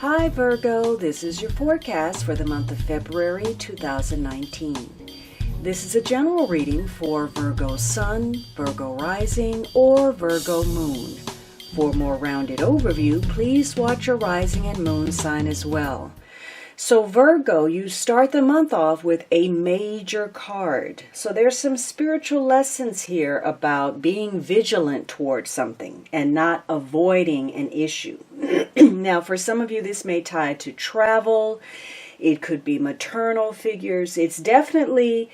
Hi Virgo, this is your forecast for the month of February 2019. This is a general reading for Virgo Sun, Virgo Rising, or Virgo Moon. For a more rounded overview, please watch your rising and moon sign as well. So Virgo, you start the month off with a major card. So there's some spiritual lessons here about being vigilant towards something and not avoiding an issue. Now, for some of you, this may tie to travel. It could be maternal figures. It's definitely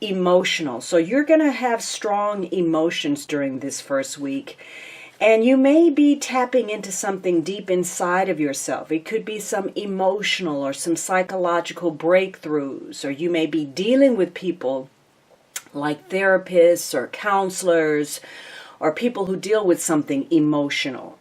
emotional. So you're going to have strong emotions during this first week. And you may be tapping into something deep inside of yourself. It could be some emotional or some psychological breakthroughs, or you may be dealing with people like therapists or counselors or people who deal with something emotional.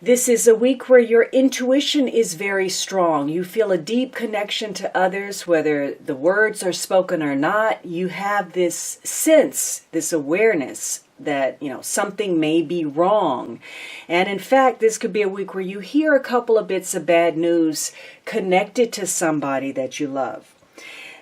This is a week where your intuition is very strong. You feel a deep connection to others, whether the words are spoken or not. You have this sense, this awareness that, something may be wrong. And in fact, this could be a week where you hear a couple of bits of bad news connected to somebody that you love.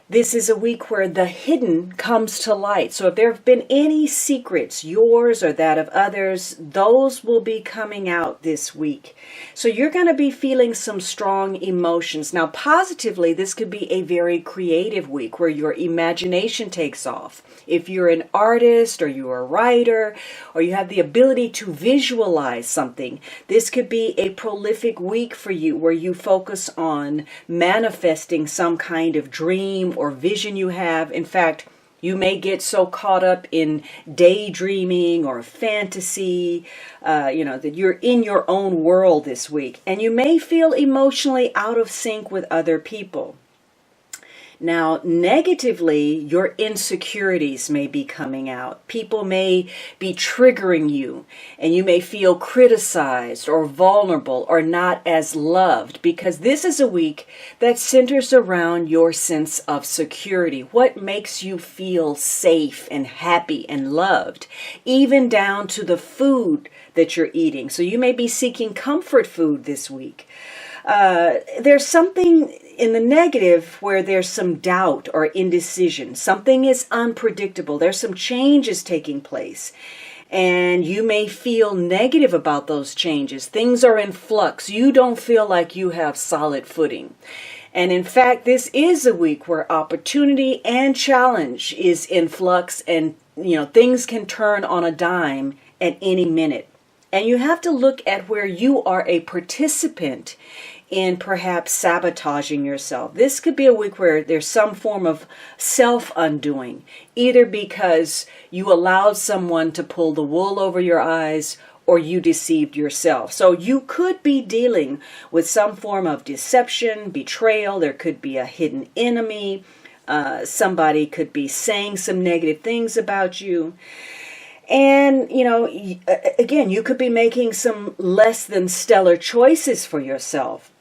This is a week where the hidden comes to light. So if there have been any secrets, yours or that of others, those will be coming out this week. So you're going to be feeling some strong emotions. Now, positively, this could be a very creative week where your imagination takes off. If you're an artist or you're a writer or you have the ability to visualize something, this could be a prolific week for you where you focus on manifesting some kind of dream or vision you have. In fact, you may get so caught up in daydreaming or fantasy, that you're in your own world this week. And you may feel emotionally out of sync with other people. Now, negatively, your insecurities may be coming out. People may be triggering you, and you may feel criticized or vulnerable or not as loved, because this is a week that centers around your sense of security. What makes you feel safe and happy and loved, even down to the food that you're eating. So you may be seeking comfort food this week. There's something in the negative where there's some doubt or indecision. Something is unpredictable. There's some changes taking place. And you may feel negative about those changes. Things are in flux. You don't feel like you have solid footing. And in fact, this is a week where opportunity and challenge is in flux, and things can turn on a dime at any minute. And you have to look at where you are a participant in perhaps sabotaging yourself. This could be a week where there's some form of self-undoing, either because you allowed someone to pull the wool over your eyes or you deceived yourself. So you could be dealing with some form of deception, betrayal. There could be a hidden enemy. Somebody could be saying some negative things about you. And, again, you could be making some less than stellar choices for yourself.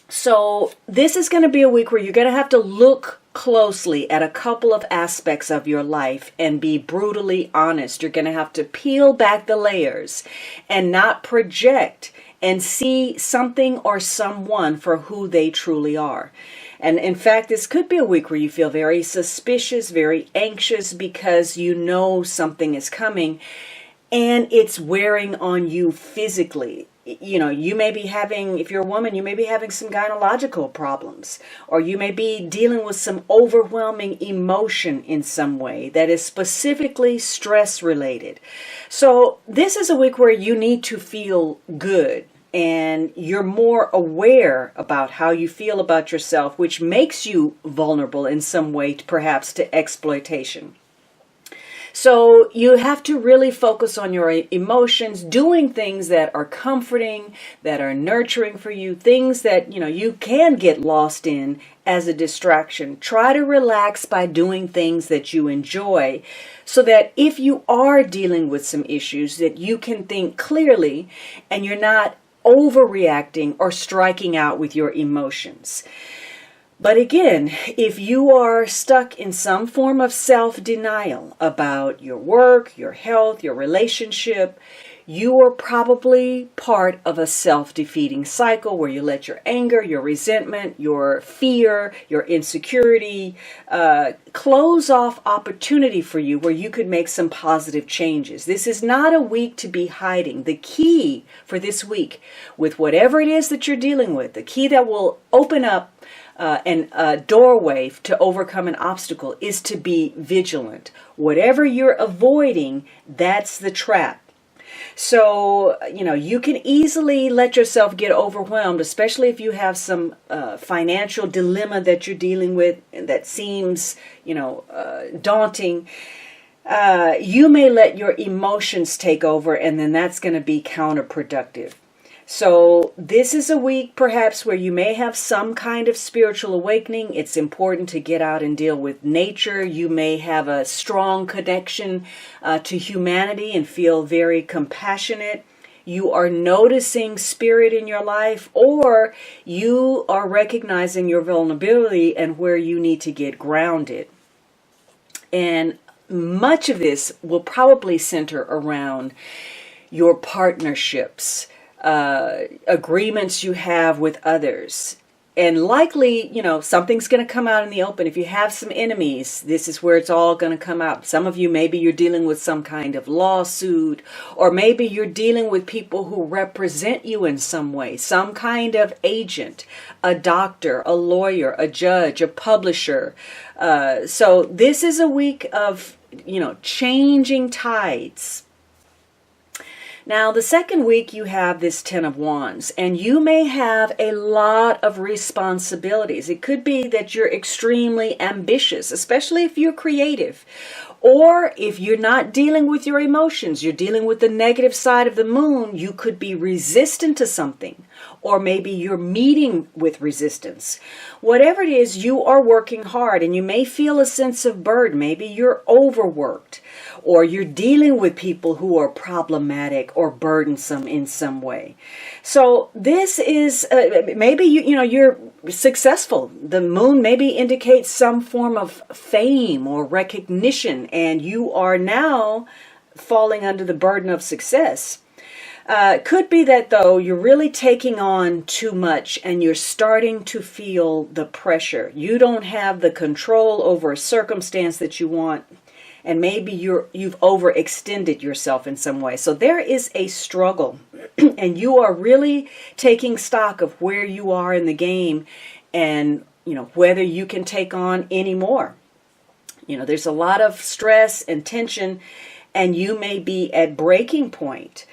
So this is going to be a week where you're going to have to look closely at a couple of aspects of your life and be brutally honest. You're going to have to peel back the layers and not project and see something or someone for who they truly are. And in fact, this could be a week where you feel very suspicious, very anxious because you know something is coming and it's wearing on you physically. You may be having, if you're a woman, you may be having some gynecological problems, or you may be dealing with some overwhelming emotion in some way that is specifically stress related. So this is a week where you need to feel good. And you're more aware about how you feel about yourself, which makes you vulnerable in some way, perhaps to exploitation. So you have to really focus on your emotions, doing things that are comforting, that are nurturing for you, things that, you can get lost in as a distraction. Try to relax by doing things that you enjoy so that if you are dealing with some issues, that you can think clearly and you're not overreacting or striking out with your emotions. But again, if you are stuck in some form of self-denial about your work, your health, your relationship, you are probably part of a self-defeating cycle where you let your anger, your resentment, your fear, your insecurity close off opportunity for you where you could make some positive changes. This is not a week to be hiding. The key for this week, with whatever it is that you're dealing with, the key that will open up a doorway to overcome an obstacle is to be vigilant. Whatever you're avoiding, that's the trap. So, you can easily let yourself get overwhelmed, especially if you have some financial dilemma that you're dealing with that seems, daunting. You may let your emotions take over, and then that's going to be counterproductive. So this is a week perhaps where you may have some kind of spiritual awakening. It's important to get out and deal with nature. You may have a strong connection to humanity and feel very compassionate. You are noticing spirit in your life, or you are recognizing your vulnerability and where you need to get grounded. And much of this will probably center around your partnerships, agreements you have with others. And likely, something's going to come out in the open. If you have some enemies, this is where it's all going to come out. Some of you, maybe you're dealing with some kind of lawsuit, or maybe you're dealing with people who represent you in some way, some kind of agent, a doctor, a lawyer, a judge, a publisher. So this is a week of, changing tides. Now, the second week you have this Ten of Wands, and you may have a lot of responsibilities. It could be that you're extremely ambitious, especially if you're creative. Or if you're not dealing with your emotions, you're dealing with the negative side of the moon, you could be resistant to something. Or maybe you're meeting with resistance. Whatever it is, you are working hard, and you may feel a sense of burden. Maybe you're overworked, or you're dealing with people who are problematic or burdensome in some way. So this is maybe you're successful. The moon maybe indicates some form of fame or recognition, and you are now falling under the burden of success. Could be that, though, you're really taking on too much and you're starting to feel the pressure. You don't have the control over a circumstance that you want, and maybe you've overextended yourself in some way. So there is a struggle, and you are really taking stock of where you are in the game and, whether you can take on any more. There's a lot of stress and tension, and you may be at breaking point.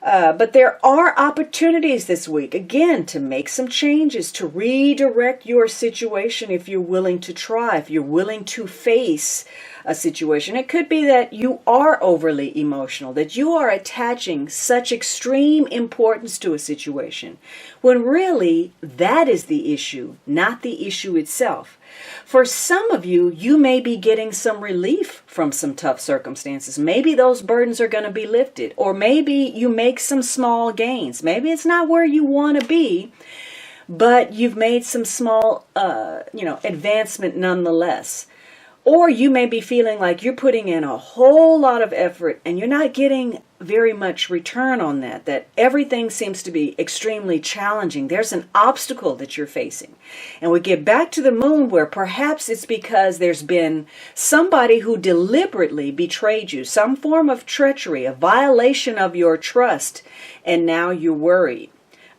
But there are opportunities this week, again, to make some changes, to redirect your situation if you're willing to try, if you're willing to face a situation. It could be that you are overly emotional, that you are attaching such extreme importance to a situation, when really that is the issue, not the issue itself. For some of you, you may be getting some relief from some tough circumstances. Maybe those burdens are going to be lifted, or maybe you make some small gains. Maybe it's not where you want to be, but you've made some small, advancement nonetheless. Or you may be feeling like you're putting in a whole lot of effort and you're not getting very much return on that everything seems to be extremely challenging. There's an obstacle that you're facing. And we get back to the moon, where perhaps it's because there's been somebody who deliberately betrayed you, some form of treachery, a violation of your trust, and now you're worried.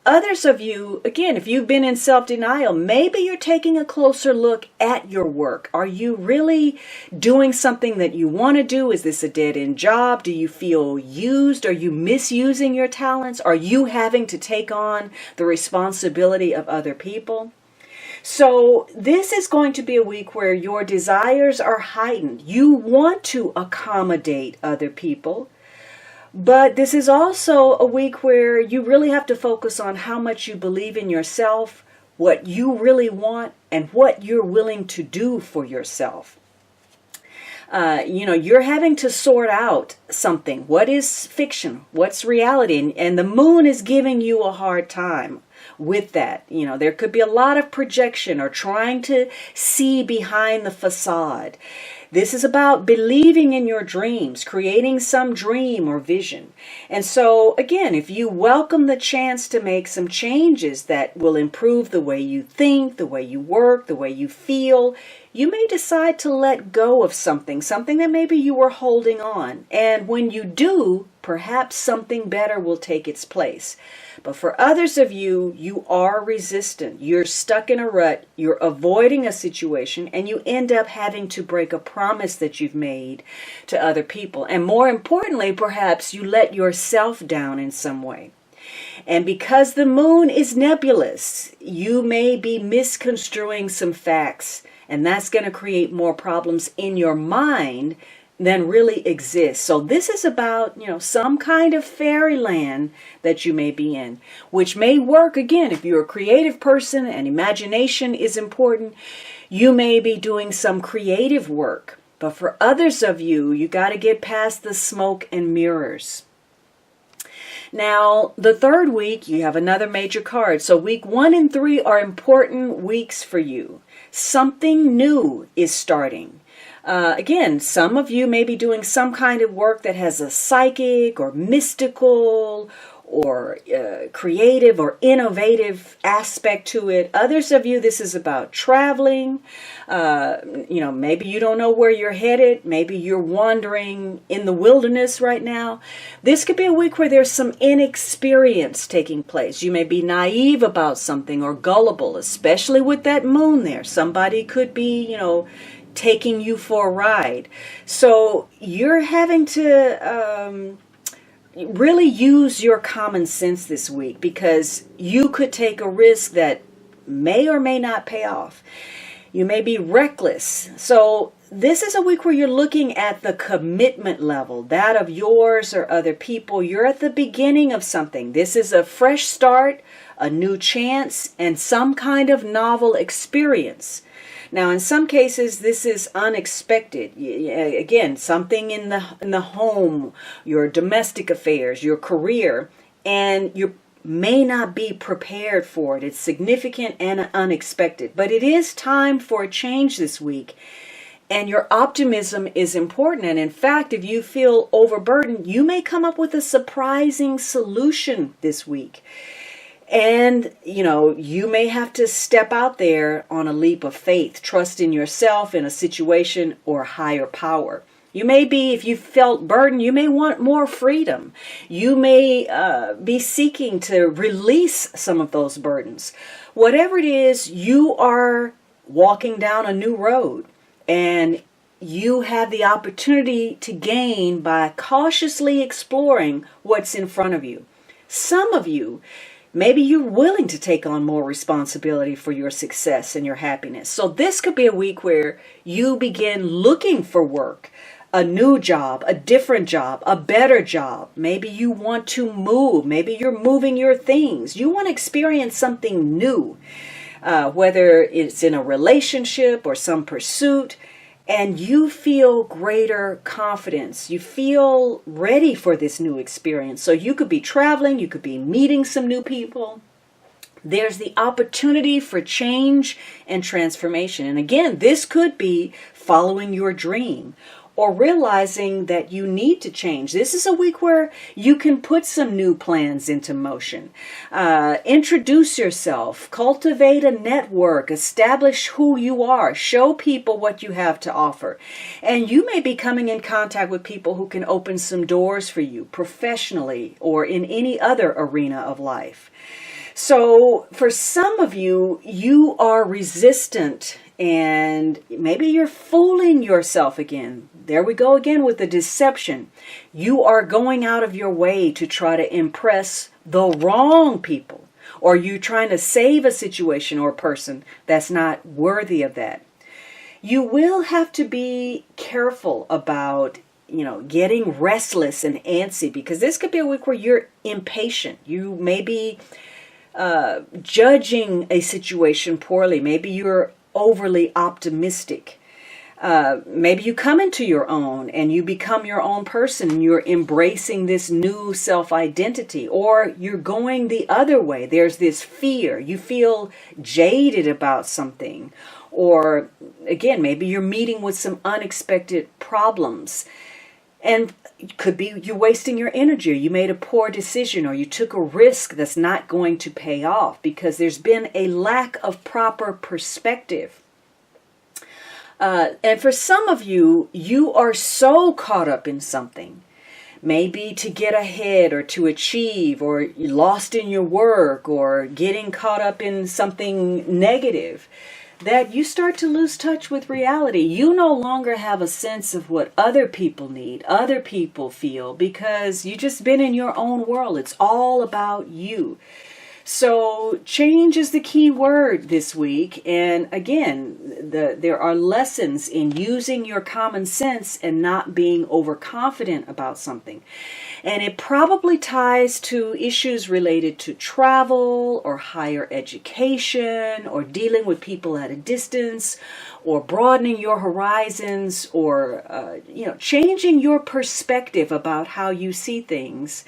Others of you, again, if you've been in self-denial, maybe you're taking a closer look at your work. Are you really doing something that you want to do? Is this a dead-end job? Do you feel used? Are you misusing your talents? Are you having to take on the responsibility of other people? So this is going to be a week where your desires are heightened. You want to accommodate other people. But this is also a week where you really have to focus on how much you believe in yourself, what you really want, and what you're willing to do for yourself. You're having to sort out something. What is fiction? What's reality? And the moon is giving you a hard time with that. There could be a lot of projection or trying to see behind the facade. This is about believing in your dreams, creating some dream or vision. And so, again, if you welcome the chance to make some changes that will improve the way you think, the way you work, the way you feel, you may decide to let go of something that maybe you were holding on. And when you do, perhaps something better will take its place. But for others of you, you are resistant. You're stuck in a rut. You're avoiding a situation, and you end up having to break a promise that you've made to other people. And more importantly, perhaps you let yourself down in some way. And because the moon is nebulous, you may be misconstruing some facts, and that's going to create more problems in your mind than really exists. So this is about, some kind of fairyland that you may be in, which may work, again, if you're a creative person and imagination is important, you may be doing some creative work. But for others of you, you got to get past the smoke and mirrors. Now, the third week, you have another major card. So week 1 and 3 are important weeks for you. Something new is starting. Again, some of you may be doing some kind of work that has a psychic or mystical or creative or innovative aspect to it. Others of you, this is about traveling. Maybe you don't know where you're headed. Maybe you're wandering in the wilderness right now. This could be a week where there's some inexperience taking place. You may be naive about something or gullible, especially with that moon there. Somebody could be, taking you for a ride. So you're having to really use your common sense this week, because you could take a risk that may or may not pay off. You may be reckless. So this is a week where you're looking at the commitment level, that of yours or other people. You're at the beginning of something. This is a fresh start, a new chance, and some kind of novel experience. Now, in some cases, this is unexpected. Again, something in the home, your domestic affairs, your career, and you may not be prepared for it. It's significant and unexpected. But it is time for a change this week. And your optimism is important. And in fact, if you feel overburdened, you may come up with a surprising solution this week. And, you may have to step out there on a leap of faith, trust in yourself, in a situation, or higher power. You may be, if you felt burdened, you may want more freedom. You may be seeking to release some of those burdens. Whatever it is, you are walking down a new road, and you have the opportunity to gain by cautiously exploring what's in front of you. Some of you, maybe you're willing to take on more responsibility for your success and your happiness. So this could be a week where you begin looking for work, a new job, a different job, a better job. Maybe you want to move. Maybe you're moving your things. You want to experience something new, whether it's in a relationship or some pursuit. And you feel greater confidence. You feel ready for this new experience. So you could be traveling, you could be meeting some new people. There's the opportunity for change and transformation. And again, this could be following your dream or realizing that you need to change. This is a week where you can put some new plans into motion. Introduce yourself, cultivate a network, establish who you are, show people what you have to offer. And you may be coming in contact with people who can open some doors for you professionally or in any other arena of life. So for some of you, you are resistant and maybe you're fooling yourself again. There we go again with the deception. You are going out of your way to try to impress the wrong people, or you trying to save a situation or person that's not worthy of that. You will have to be careful about getting restless and antsy, because this could be a week where you're impatient. You may be judging a situation poorly. Maybe you're overly optimistic. Maybe you come into your own and you become your own person and you're embracing this new self-identity, or you're going the other way. There's this fear. You feel jaded about something, Or again, maybe you're meeting with some unexpected problems. And it could be you're wasting your energy, or you made a poor decision, or you took a risk that's not going to pay off because there's been a lack of proper perspective. And for some of you, you are so caught up in something, maybe to get ahead or to achieve, or lost in your work, or getting caught up in something negative, that you start to lose touch with reality. You no longer have a sense of what other people need, other people feel, because you've just been in your own world. It's all about you. So change is the key word this week. And again, there are lessons in using your common sense and not being overconfident about something. And it probably ties to issues related to travel or higher education, or dealing with people at a distance, or broadening your horizons, or changing your perspective about how you see things.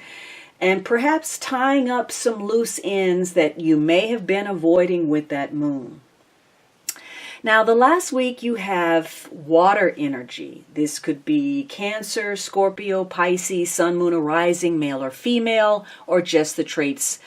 And perhaps tying up some loose ends that you may have been avoiding with that moon. Now, the last week you have water energy. This could be Cancer, Scorpio, Pisces, Sun, Moon, or Rising, male or female, or just the traits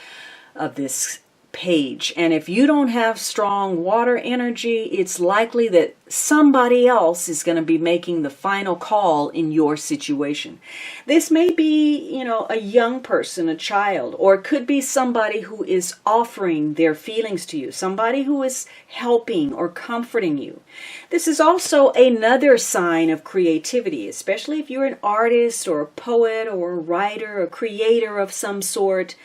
of this page. And if you don't have strong water energy, it's likely that somebody else is going to be making the final call in your situation. This may be, a young person, a child, or it could be somebody who is offering their feelings to you, somebody who is helping or comforting you. This is also another sign of creativity, especially if you're an artist or a poet or a writer, a creator of some sort.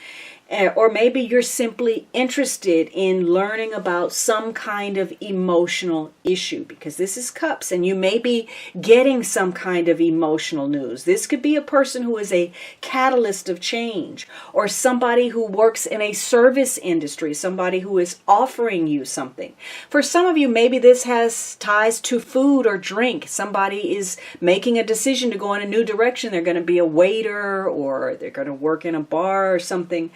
Or maybe you're simply interested in learning about some kind of emotional issue, because this is cups and you may be getting some kind of emotional news. This could be a person who is a catalyst of change, or somebody who works in a service industry, somebody who is offering you something. For some of you, maybe this has ties to food or drink. Somebody is making a decision to go in a new direction. They're going to be a waiter, or they're going to work in a bar or something.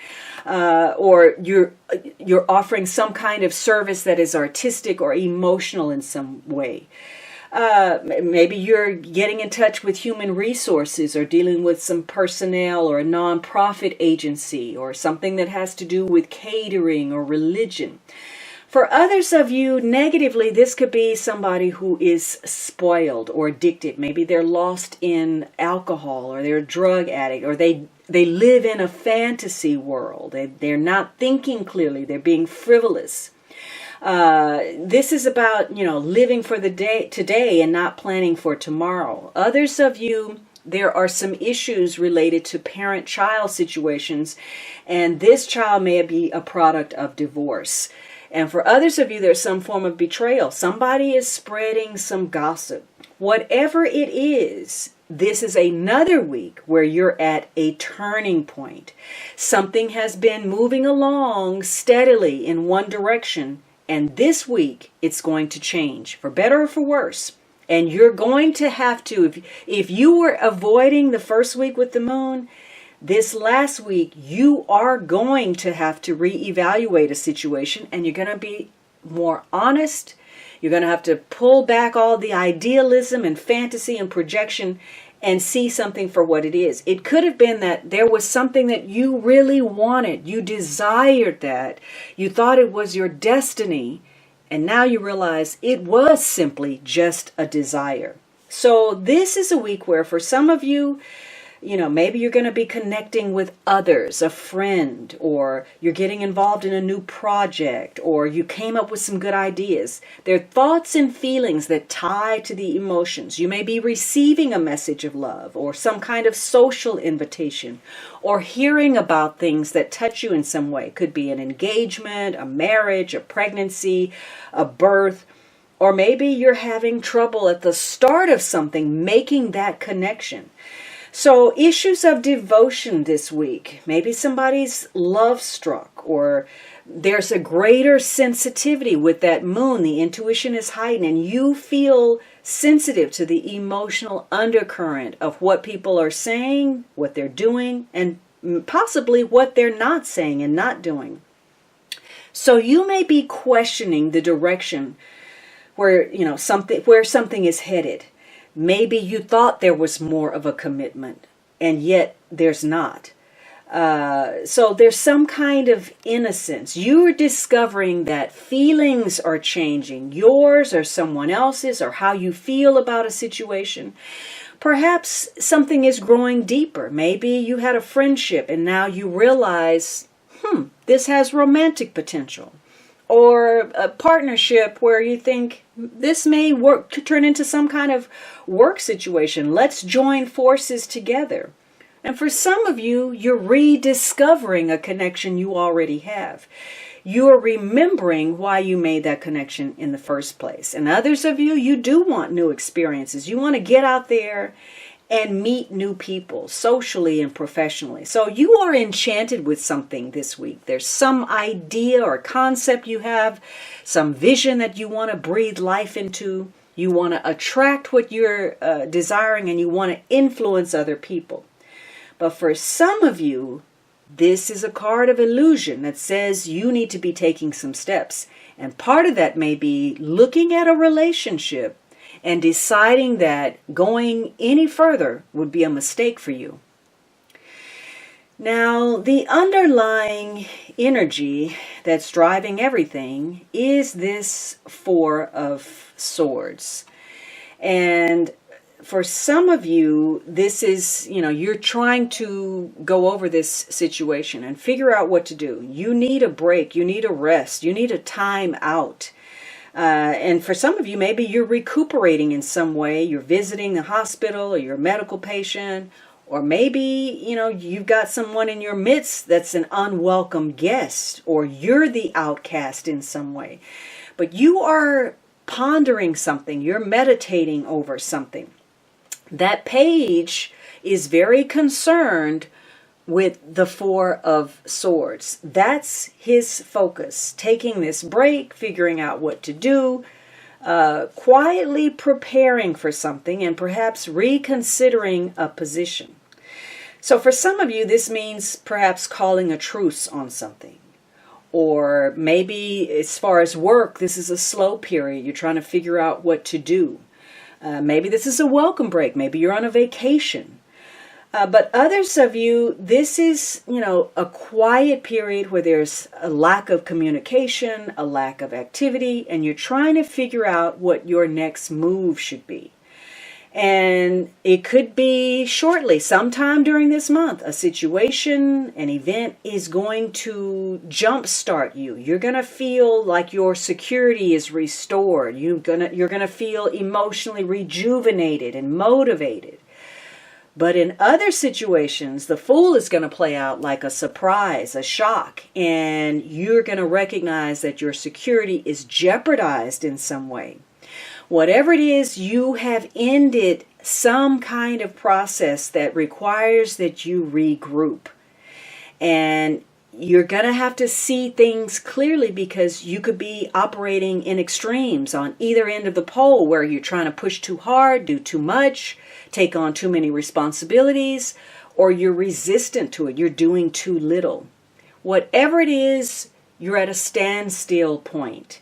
Or you're offering some kind of service that is artistic or emotional in some way. Maybe you're getting in touch with human resources, or dealing with some personnel, or a nonprofit agency, or something that has to do with catering or religion. For others of you, negatively, this could be somebody who is spoiled or addicted. Maybe they're lost in alcohol, or they're a drug addict, or they live in a fantasy world. They're not thinking clearly. They're being frivolous. This is about, living for the day today and not planning for tomorrow. Others of you, there are some issues related to parent-child situations, and this child may be a product of divorce. And for others of you, there's some form of betrayal. Somebody is spreading some gossip. Whatever it is, this is another week where you're at a turning point. Something has been moving along steadily in one direction, and this week it's going to change, for better or for worse. And you're going to have to, if you were avoiding the first week with the moon, this last week, you are going to have to reevaluate a situation, and you're going to be more honest. You're going to have to pull back all the idealism and fantasy and projection and see something for what it is. It could have been that there was something that you really wanted. You desired that. You thought it was your destiny, and now you realize it was simply just a desire. So this is a week where for some of you, maybe you're going to be connecting with others, a friend, or you're getting involved in a new project, or you came up with some good ideas. They're thoughts and feelings that tie to the emotions. You may be receiving a message of love, or some kind of social invitation, or hearing about things that touch you in some way. It could be an engagement, a marriage, a pregnancy, a birth. Or maybe you're having trouble at the start of something, making that connection. So issues of devotion this week. Maybe somebody's love struck, or there's a greater sensitivity with that moon. The intuition is heightened, and you feel sensitive to the emotional undercurrent of what people are saying, what they're doing, and possibly what they're not saying and not doing. So you may be questioning the direction where, where something is headed. Maybe you thought there was more of a commitment, and yet there's not. So there's some kind of innocence. You're discovering that feelings are changing, yours or someone else's, or how you feel about a situation. Perhaps something is growing deeper. Maybe you had a friendship and now you realize, this has romantic potential. Or a partnership where you think this may work to turn into some kind of work situation. Let's join forces together. And for some of you, you're rediscovering a connection you already have. You're remembering why you made that connection in the first place. And others of you, you do want new experiences. You want to get out there and meet new people socially and professionally. So you are enchanted with something this week. There's some idea or concept you have, some vision that you want to breathe life into. You want to attract what you're desiring, and you want to influence other people. But for some of you, this is a card of illusion that says you need to be taking some steps. And part of that may be looking at a relationship and deciding that going any further would be a mistake for you. Now, the underlying energy that's driving everything is this Four of Swords. And for some of you, this is, you're trying to go over this situation and figure out what to do. You need a break. You need a rest. You need a time out. And for some of you, maybe you're recuperating in some way. You're visiting the hospital, or you're a medical patient, or maybe, you've got someone in your midst that's an unwelcome guest, or you're the outcast in some way. But you are pondering something. You're meditating over something. That page is very concerned with the Four of Swords. That's his focus. Taking this break, figuring out what to do, quietly preparing for something, and perhaps reconsidering a position. So for some of you, this means perhaps calling a truce on something. Or maybe as far as work, this is a slow period. You're trying to figure out what to do. Maybe this is a welcome break. Maybe you're on a vacation. But others of you, this is, a quiet period where there's a lack of communication, a lack of activity, and you're trying to figure out what your next move should be. And it could be shortly, sometime during this month, a situation, an event is going to jumpstart you. You're going to feel like your security is restored. You're going to feel emotionally rejuvenated and motivated. But in other situations, the Fool is going to play out like a surprise, a shock, and you're going to recognize that your security is jeopardized in some way. Whatever it is, you have ended some kind of process that requires that you regroup. And you're going to have to see things clearly, because you could be operating in extremes on either end of the pole, where you're trying to push too hard, do too much, take on too many responsibilities, or you're resistant to it. You're doing too little. Whatever it is, you're at a standstill point.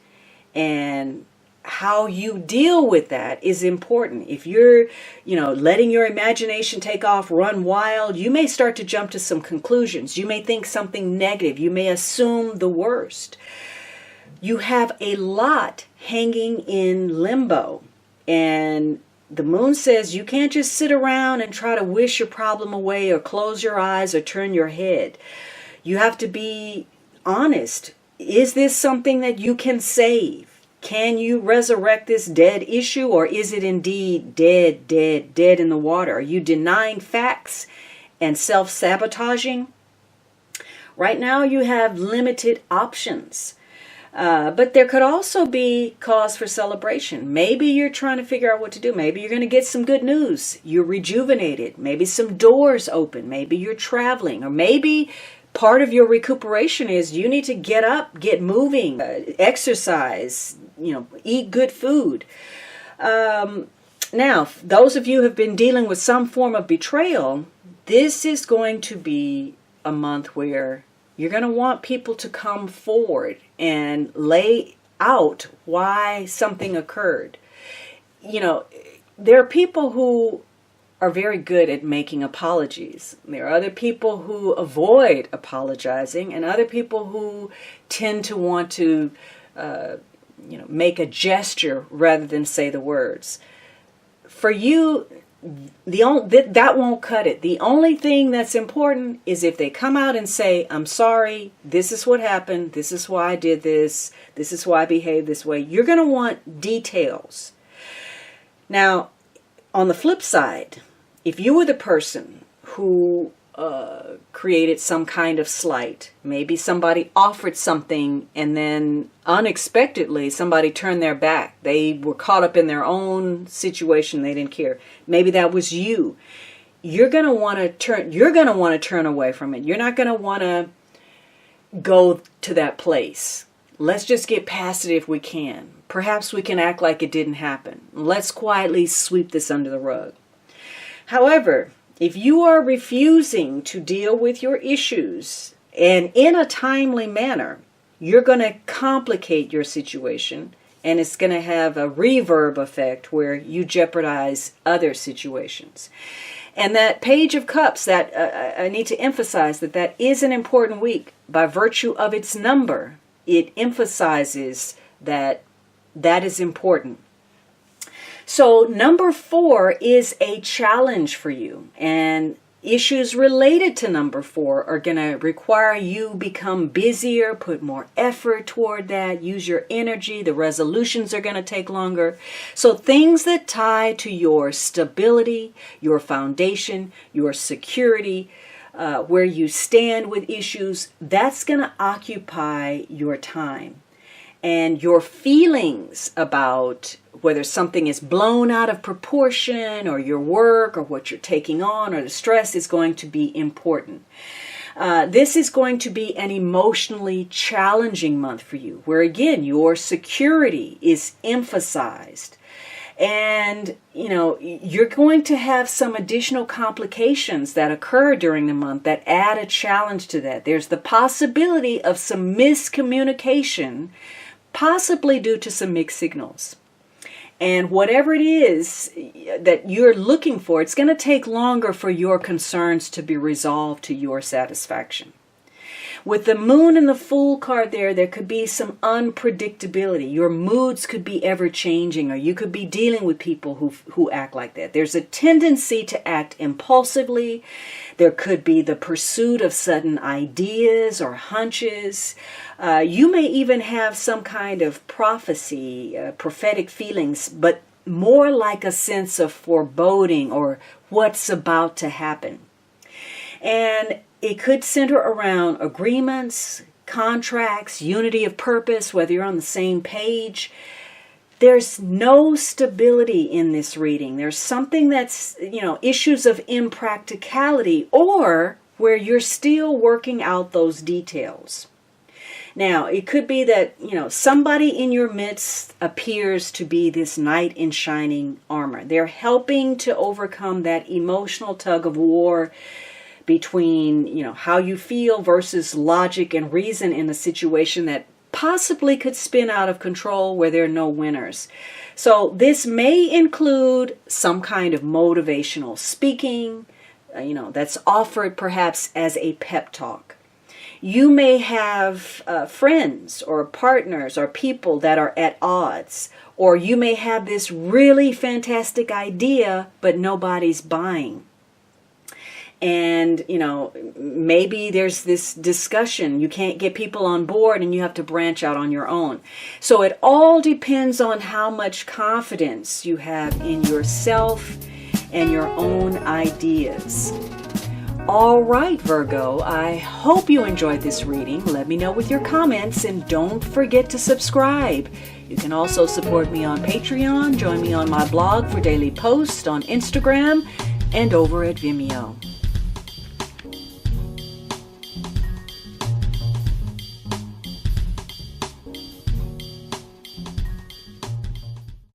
And how you deal with that is important. If you're, letting your imagination take off, run wild, you may start to jump to some conclusions. You may think something negative. You may assume the worst. You have a lot hanging in limbo. And the moon says you can't just sit around and try to wish your problem away, or close your eyes, or turn your head. You have to be honest. Is this something that you can save? Can you resurrect this dead issue, or is it indeed dead in the water? Are you denying facts and self-sabotaging? Right now you have limited options. But there could also be cause for celebration. Maybe you're trying to figure out what to do. Maybe you're going to get some good news. You're rejuvenated. Maybe some doors open. Maybe you're traveling. Or maybe part of your recuperation is you need to get up, get moving, exercise, eat good food. Now, those of you who have been dealing with some form of betrayal, this is going to be a month where you're going to want people to come forward and lay out why something occurred. You know, there are people who are very good at making apologies. There are other people who avoid apologizing, and other people who tend to want to, make a gesture rather than say the words. For you, that won't cut it. The only thing that's important is if they come out and say, I'm sorry, this is what happened, this is why I did this is why I behaved this way. You're going to want details. Now, on the flip side, if you were the person who created some kind of slight, maybe somebody offered something and then unexpectedly somebody turned their back. They were caught up in their own situation. They didn't care. Maybe that was you. You're going to want to turn away from it. You're not going to want to go to that place. Let's just get past it if we can. Perhaps we can act like it didn't happen. Let's quietly sweep this under the rug. However, if you are refusing to deal with your issues and in a timely manner, you're going to complicate your situation, and it's going to have a reverb effect where you jeopardize other situations. And that Page of Cups, that I need to emphasize that is an important week. By virtue of its number, it emphasizes that is important. So number 4 is a challenge for you, and issues related to number 4 are going to require you become busier, put more effort toward that, use your energy. The resolutions are going to take longer. So things that tie to your stability, your foundation, your security, where you stand with issues, that's going to occupy your time. And your feelings about whether something is blown out of proportion, or your work, or what you're taking on, or the stress is going to be important. This is going to be an emotionally challenging month for you, where again, your security is emphasized. And, you're going to have some additional complications that occur during the month that add a challenge to that. There's the possibility of some miscommunication, possibly due to some mixed signals. And whatever it is that you're looking for, it's going to take longer for your concerns to be resolved to your satisfaction. With the Moon and the Fool card there could be some unpredictability. Your moods could be ever changing, or you could be dealing with people who act like that. There's a tendency to act impulsively. There could be the pursuit of sudden ideas or hunches. You may even have some kind of prophecy, prophetic feelings, but more like a sense of foreboding or what's about to happen. And it could center around agreements, contracts, unity of purpose, whether you're on the same page. There's no stability in this reading. There's something that's, issues of impracticality, or where you're still working out those details. Now, it could be that, somebody in your midst appears to be this knight in shining armor. They're helping to overcome that emotional tug of war between, how you feel versus logic and reason in a situation that possibly could spin out of control where there are no winners. So this may include some kind of motivational speaking, that's offered perhaps as a pep talk. You may have friends or partners or people that are at odds, or you may have this really fantastic idea, but nobody's buying. And, maybe there's this discussion. You can't get people on board and you have to branch out on your own. So it all depends on how much confidence you have in yourself and your own ideas. All right, Virgo, I hope you enjoyed this reading. Let me know with your comments, and don't forget to subscribe. You can also support me on Patreon, join me on my blog for daily posts, on Instagram, and over at Vimeo.